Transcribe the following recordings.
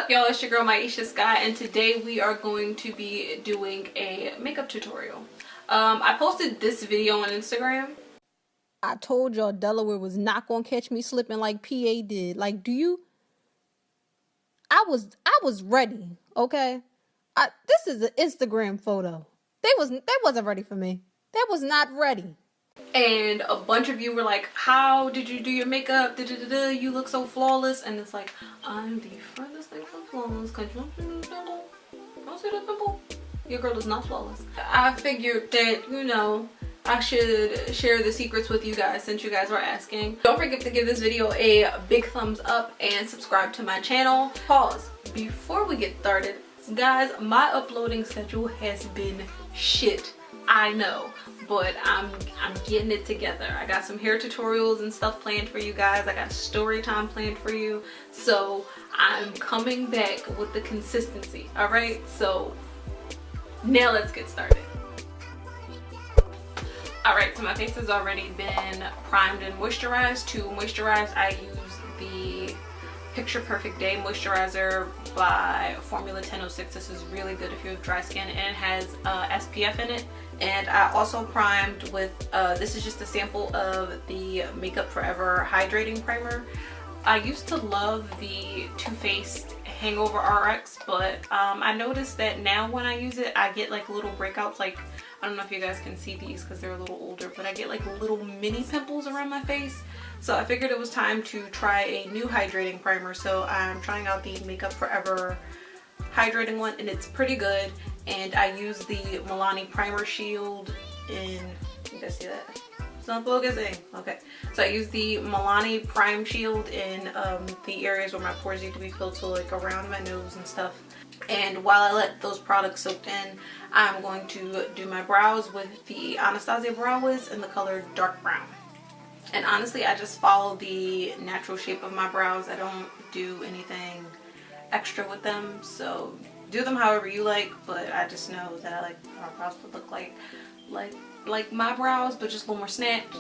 up, y'all? It's your girl Myesha Skye, and today we are going to be doing a makeup tutorial. I posted this video on Instagram. I told y'all Delaware was not gonna catch me slipping like PA did. Like, I was ready, okay? This is an Instagram photo. They wasn't ready for me. They was not ready. And a bunch of you were like, how did you do your makeup? Da-da-da-da, you look so flawless. And it's like, I'm the furthest thing from flawless. Cause you don't see the pimple? Don't see the pimple? Your girl is not flawless. I figured that, you know, I should share the secrets with you guys since you guys were asking. Don't forget to give this video a big thumbs up and subscribe to my channel. Pause. Before we get started, guys, my uploading schedule has been shit. I know, but I'm getting it together. I got some hair tutorials and stuff planned for you guys. I got story time planned for you. So I'm coming back with the consistency. All right, so now let's get started. All right, so my face has already been primed and moisturized. To moisturize, I use the Picture Perfect Day moisturizer by Formula 1006. This is really good if you have dry skin, and it has SPF in it. And I also primed with this is just a sample of the Makeup Forever hydrating primer. I used to love the Too Faced Hangover RX, but I noticed that now when I use it, I get like little breakouts. Like, I don't know if you guys can see these because they're a little older, but I get like little mini pimples around my face. So I figured it was time to try a new hydrating primer. So I'm trying out the Makeup Forever hydrating one, and it's pretty good. And I use the Milani Primer Shield in, you guys see that? It's not focusing. Okay. So I use the Milani Prime Shield in the areas where my pores need to be filled, so like around my nose and stuff. And while I let those products soak in, I'm going to do my brows with the Anastasia Brow Wiz in the color Dark Brown. And honestly, I just follow the natural shape of my brows. I don't do anything extra with them, so do them however you like, but I just know that I like my brows to look like my brows, but just a little more snatched.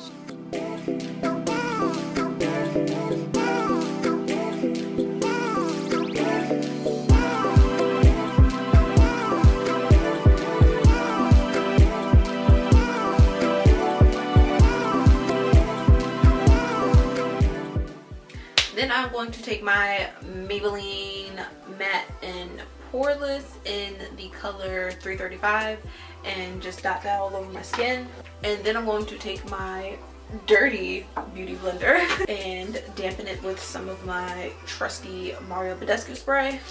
Then I'm going to take my Maybelline Matte and Poreless in the color 335 and just dot that all over my skin. And then I'm going to take my dirty beauty blender and dampen it with some of my trusty Mario Badescu spray.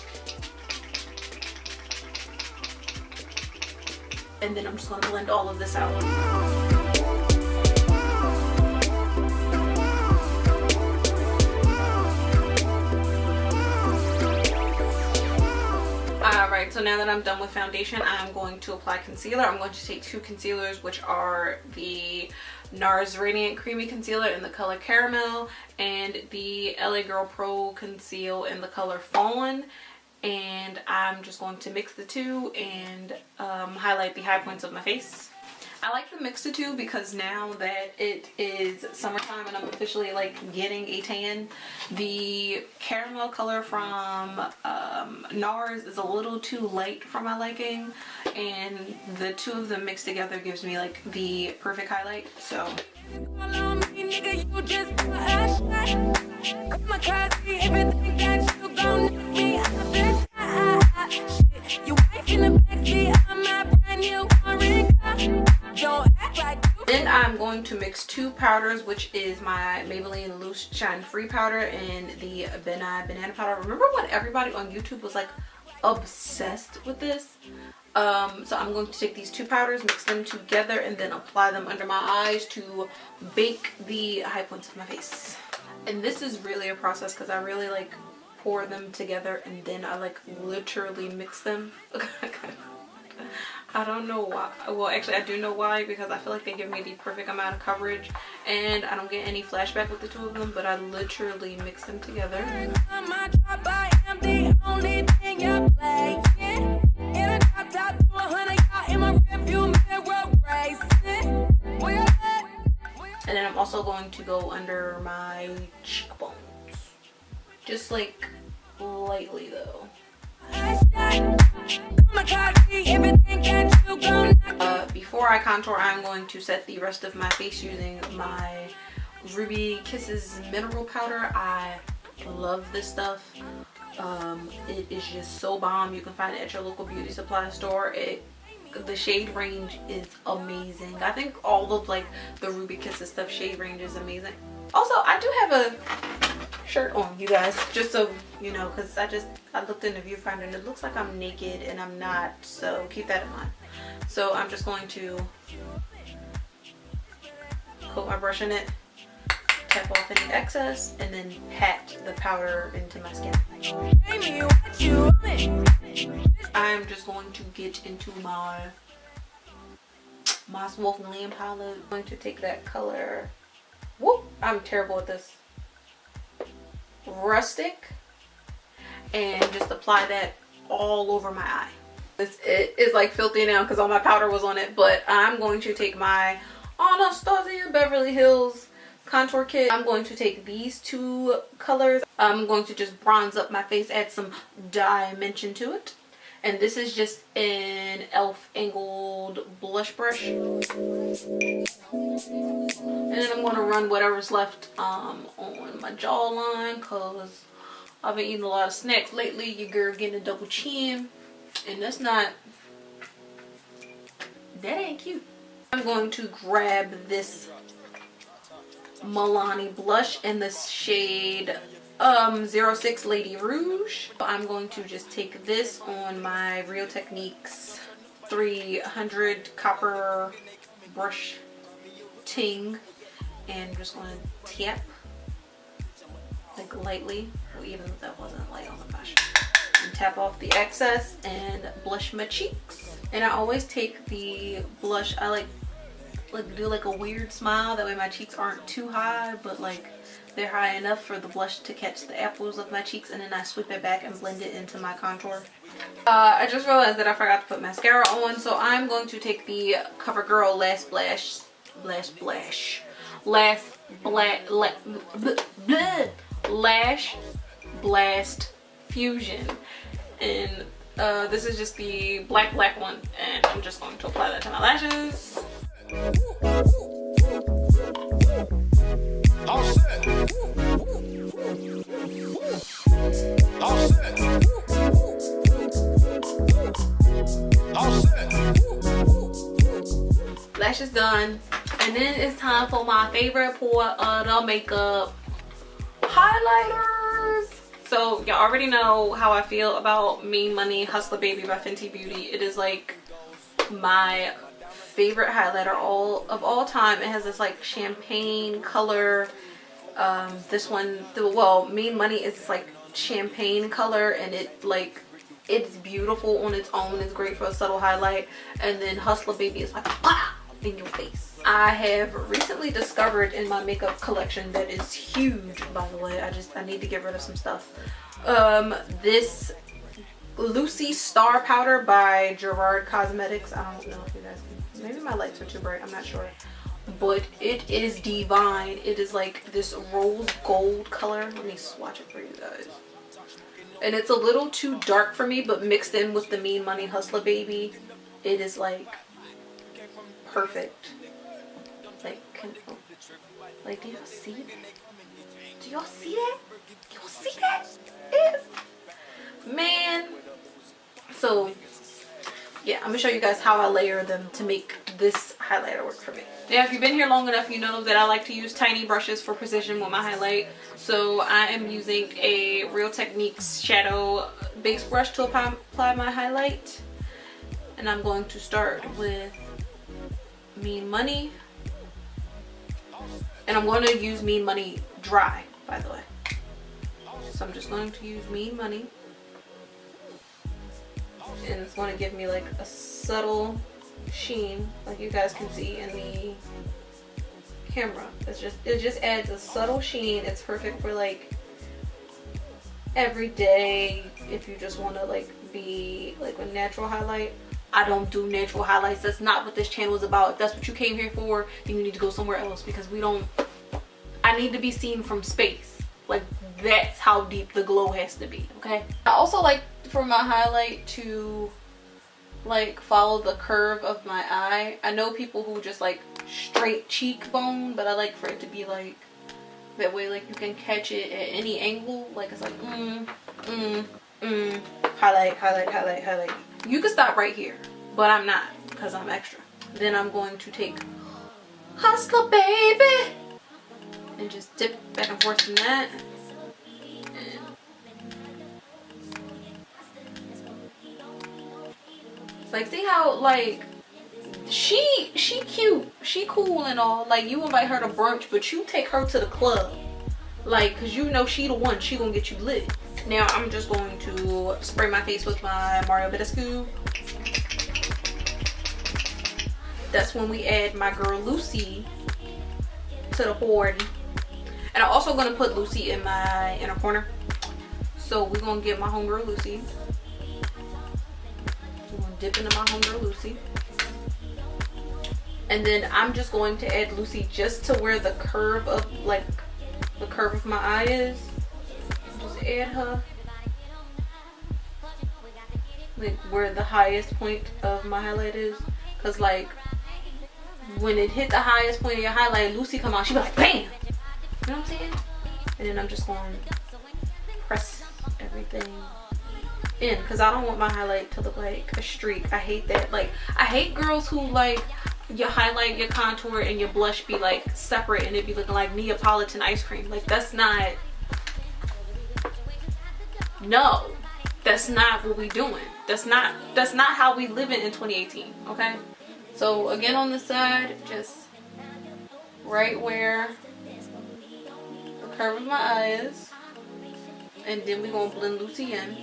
And then I'm just going to blend all of this out. Alright, so now that I'm done with foundation, I'm going to apply concealer. I'm going to take two concealers, which are the NARS Radiant Creamy Concealer in the color Caramel and the LA Girl Pro Conceal in the color Fallen. And I'm just going to mix the two and highlight the high points of my face. I like to mix the two because now that it is summertime and I'm officially like getting a tan, the caramel color from NARS is a little too light for my liking, and the two of them mixed together gives me like the perfect highlight. So then I'm going to mix two powders, which is my Maybelline Loose Shine Free powder and the banana powder. Remember when everybody on YouTube was like obsessed with this? So I'm going to take these two powders, mix them together, and then apply them under my eyes to bake the high points of my face. And this is really a process because I really like pour them together and then I like literally mix them. I don't know why. Well, actually I do know why, because I feel like they give me the perfect amount of coverage and I don't get any flashback with the two of them, but I literally mix them together. And then I'm also going to go under my cheekbones. Just like lightly though. Before I contour, I'm going to set the rest of my face using my Ruby Kisses mineral powder. I love this stuff. It is just so bomb. You can find it at your local beauty supply store. The shade range is amazing. I think all of like the Ruby Kisses stuff shade range is amazing. Also, I do have a shirt on, you guys, just so you know, because I looked in the viewfinder and it looks like I'm naked and I'm not, so keep that in mind. So I'm just going to coat my brush in it, tap off any excess, and then pat the powder into my skin. I'm just going to get into my Moss Wolf Glam palette. I'm going to take that color, whoop, I'm terrible at this, Rustic, and just apply that all over my eye. It is like filthy now because all my powder was on it, but I'm going to take my Anastasia Beverly Hills contour kit. I'm going to take these two colors. I'm going to just bronze up my face, add some dimension to it. And this is just an e.l.f. angled blush brush. And then I'm going to run whatever's left on my jawline because I've been eating a lot of snacks lately. Your girl getting a double chin. And that ain't cute. I'm going to grab this Milani blush in the shade 06 Lady Rouge. I'm going to just take this on my Real Techniques 300 copper brush ting and I'm just going to tap like lightly, well, even if that wasn't light on the brush, and tap off the excess and blush my cheeks. And I always take the blush, I like do like a weird smile, that way my cheeks aren't too high but like they're high enough for the blush to catch the apples of my cheeks, and then I sweep it back and blend it into my contour. I just realized that I forgot to put mascara on, so I'm going to take the CoverGirl Lash Blast Fusion, and this is just the black one, and I'm just going to apply that to my lashes. All set. All set. All set. Lashes done, and then it's time for my favorite part of the makeup, highlighters. So y'all already know how I feel about Mean Money Hustler Baby by Fenty Beauty. It is like my favorite highlighter of all time. It has this like champagne color. This one, well, Mean Money is like champagne color, and it's beautiful on its own. It's great for a subtle highlight. And then Hustler Baby is like bah, in your face. I have recently discovered in my makeup collection that is huge, by the way. I need to get rid of some stuff. This Lucy Star powder by Gerard Cosmetics. I don't know if you guys can, maybe my lights are too bright, I'm not sure, but it is divine. It is like this rose gold color. Let me swatch it for you guys. And it's a little too dark for me, but mixed in with the Mean Money Hustler Baby, it is like perfect. Like, do y'all see that? Do y'all see that? Y'all see that? It is, man. So yeah, I'm gonna show you guys how I layer them to make this highlighter work for me. Now, if you've been here long enough, you know that I like to use tiny brushes for precision with my highlight. So I am using a Real Techniques shadow base brush to apply my highlight. And I'm going to start with Mean Money. And I'm going to use Mean Money dry, by the way. So I'm just going to use Mean Money. And it's going to give me like a subtle sheen, like you guys can see in the camera. It just adds a subtle sheen. It's perfect for like every day if you just want to like be like a natural highlight. I don't do natural highlights. That's not what this channel is about. If that's what you came here for, then you need to go somewhere else, because I need to be seen from space. Like, that's how deep the glow has to be, okay? I also like for my highlight to like follow the curve of my eye. I know people who just like straight cheekbone, but I like for it to be like that way, like you can catch it at any angle. Like it's like highlight, highlight, highlight, highlight. You can stop right here, but I'm not, because I'm extra. Then I'm going to take Hustler Baby and just dip back and forth in that. Like, see how like she cute, she cool and all. Like, you invite her to brunch, but you take her to the club, like, cause you know she the one, she gonna get you lit. Now I'm just going to spray my face with my Myeshaskye. That's when we add my girl Lucy to the board. And I'm also gonna put Lucy in my inner corner. So we're gonna get my homegirl Lucy. We're gonna dip into my homegirl Lucy. And then I'm just going to add Lucy just to where the curve of like the curve of my eye is. Just add her like where the highest point of my highlight is. Cause like when it hit the highest point of your highlight, Lucy come out, she be like bam! You know what I'm saying? And then I'm just going to press everything in, because I don't want my highlight to look like a streak. I hate that. Like, I hate girls who like your highlight, your contour, and your blush be like separate and it be looking like Neapolitan ice cream. Like, that's not, no, that's not what we doing. That's not how we living in 2018, okay? So again, on the side, just right where the curve of my eye is, and then we're gonna blend Lucy in.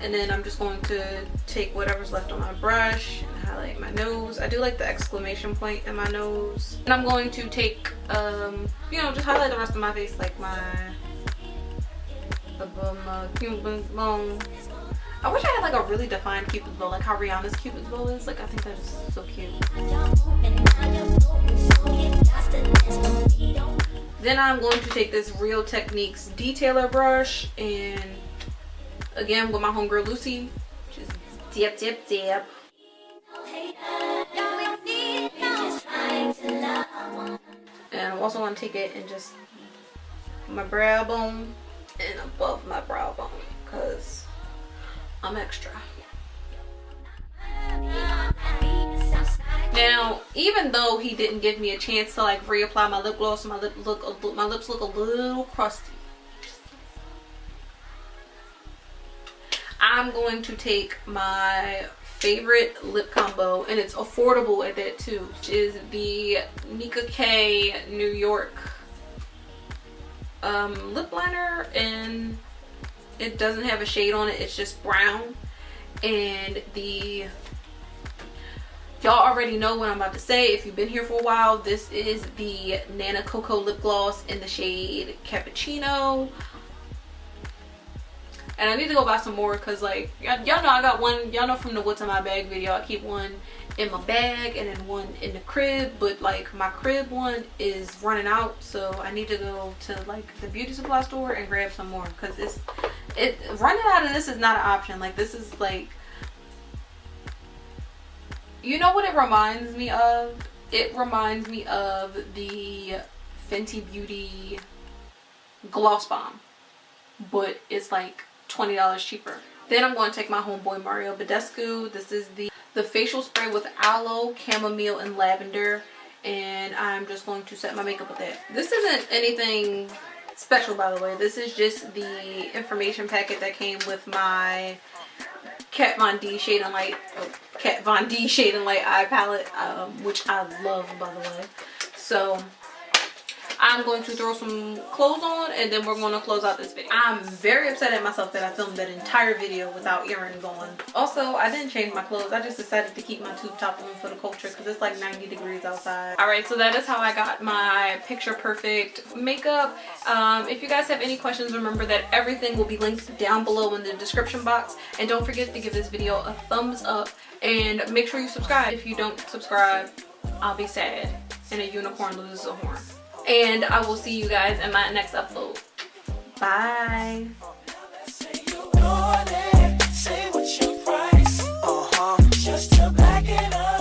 And then I'm just going to take whatever's left on my brush and highlight my nose. I do like the exclamation point in my nose. And I'm going to take, you know, just highlight the rest of my face, like my Cupid's bow. I wish I had like a really defined Cupid's bow, like how Rihanna's Cupid's bow is. Like, I think that is so cute. Then I'm going to take this Real Techniques detailer brush and again with my homegirl Lucy, just dip, dip, dip. And I'm also going to take it and just my brow bone and above my brow bone, because I'm extra. Now, even though he didn't give me a chance to like reapply my lip gloss, my lips look a little crusty. I'm going to take my favorite lip combo, and it's affordable at that too, which is the Myeshaskye New York lip liner, and it doesn't have a shade on it, it's just brown. And y'all already know what I'm about to say if you've been here for a while. This is the Nana Cocoa lip gloss in the shade Cappuccino. And I need to go buy some more, because like y'all know I got one, y'all know from the what's in my bag video, I keep one in my bag and then one in the crib, but like my crib one is running out, so I need to go to like the beauty supply store and grab some more, because running out of this is not an option. Like, this is like, you know what it reminds me of? It reminds me of the Fenty Beauty Gloss Bomb, but it's like $20 cheaper. Then I'm going to take my homeboy Myeshaskye. This is the facial spray with aloe, chamomile, and lavender, and I'm just going to set my makeup with that. This isn't anything special, by the way. This is just the information packet that came with my Kat Von D Shade and Light eye palette, which I love, by the way. So I'm going to throw some clothes on, and then we're going to close out this video. I'm very upset at myself that I filmed that entire video without earrings on. Also, I didn't change my clothes. I just decided to keep my tube top on for the culture, because it's like 90 degrees outside. Alright, so that is how I got my picture perfect makeup. If you guys have any questions, remember that everything will be linked down below in the description box. And don't forget to give this video a thumbs up, and make sure you subscribe. If you don't subscribe, I'll be sad. and a unicorn loses a horn. And I will see you guys in my next upload. Bye. Say what your price, just to back it up.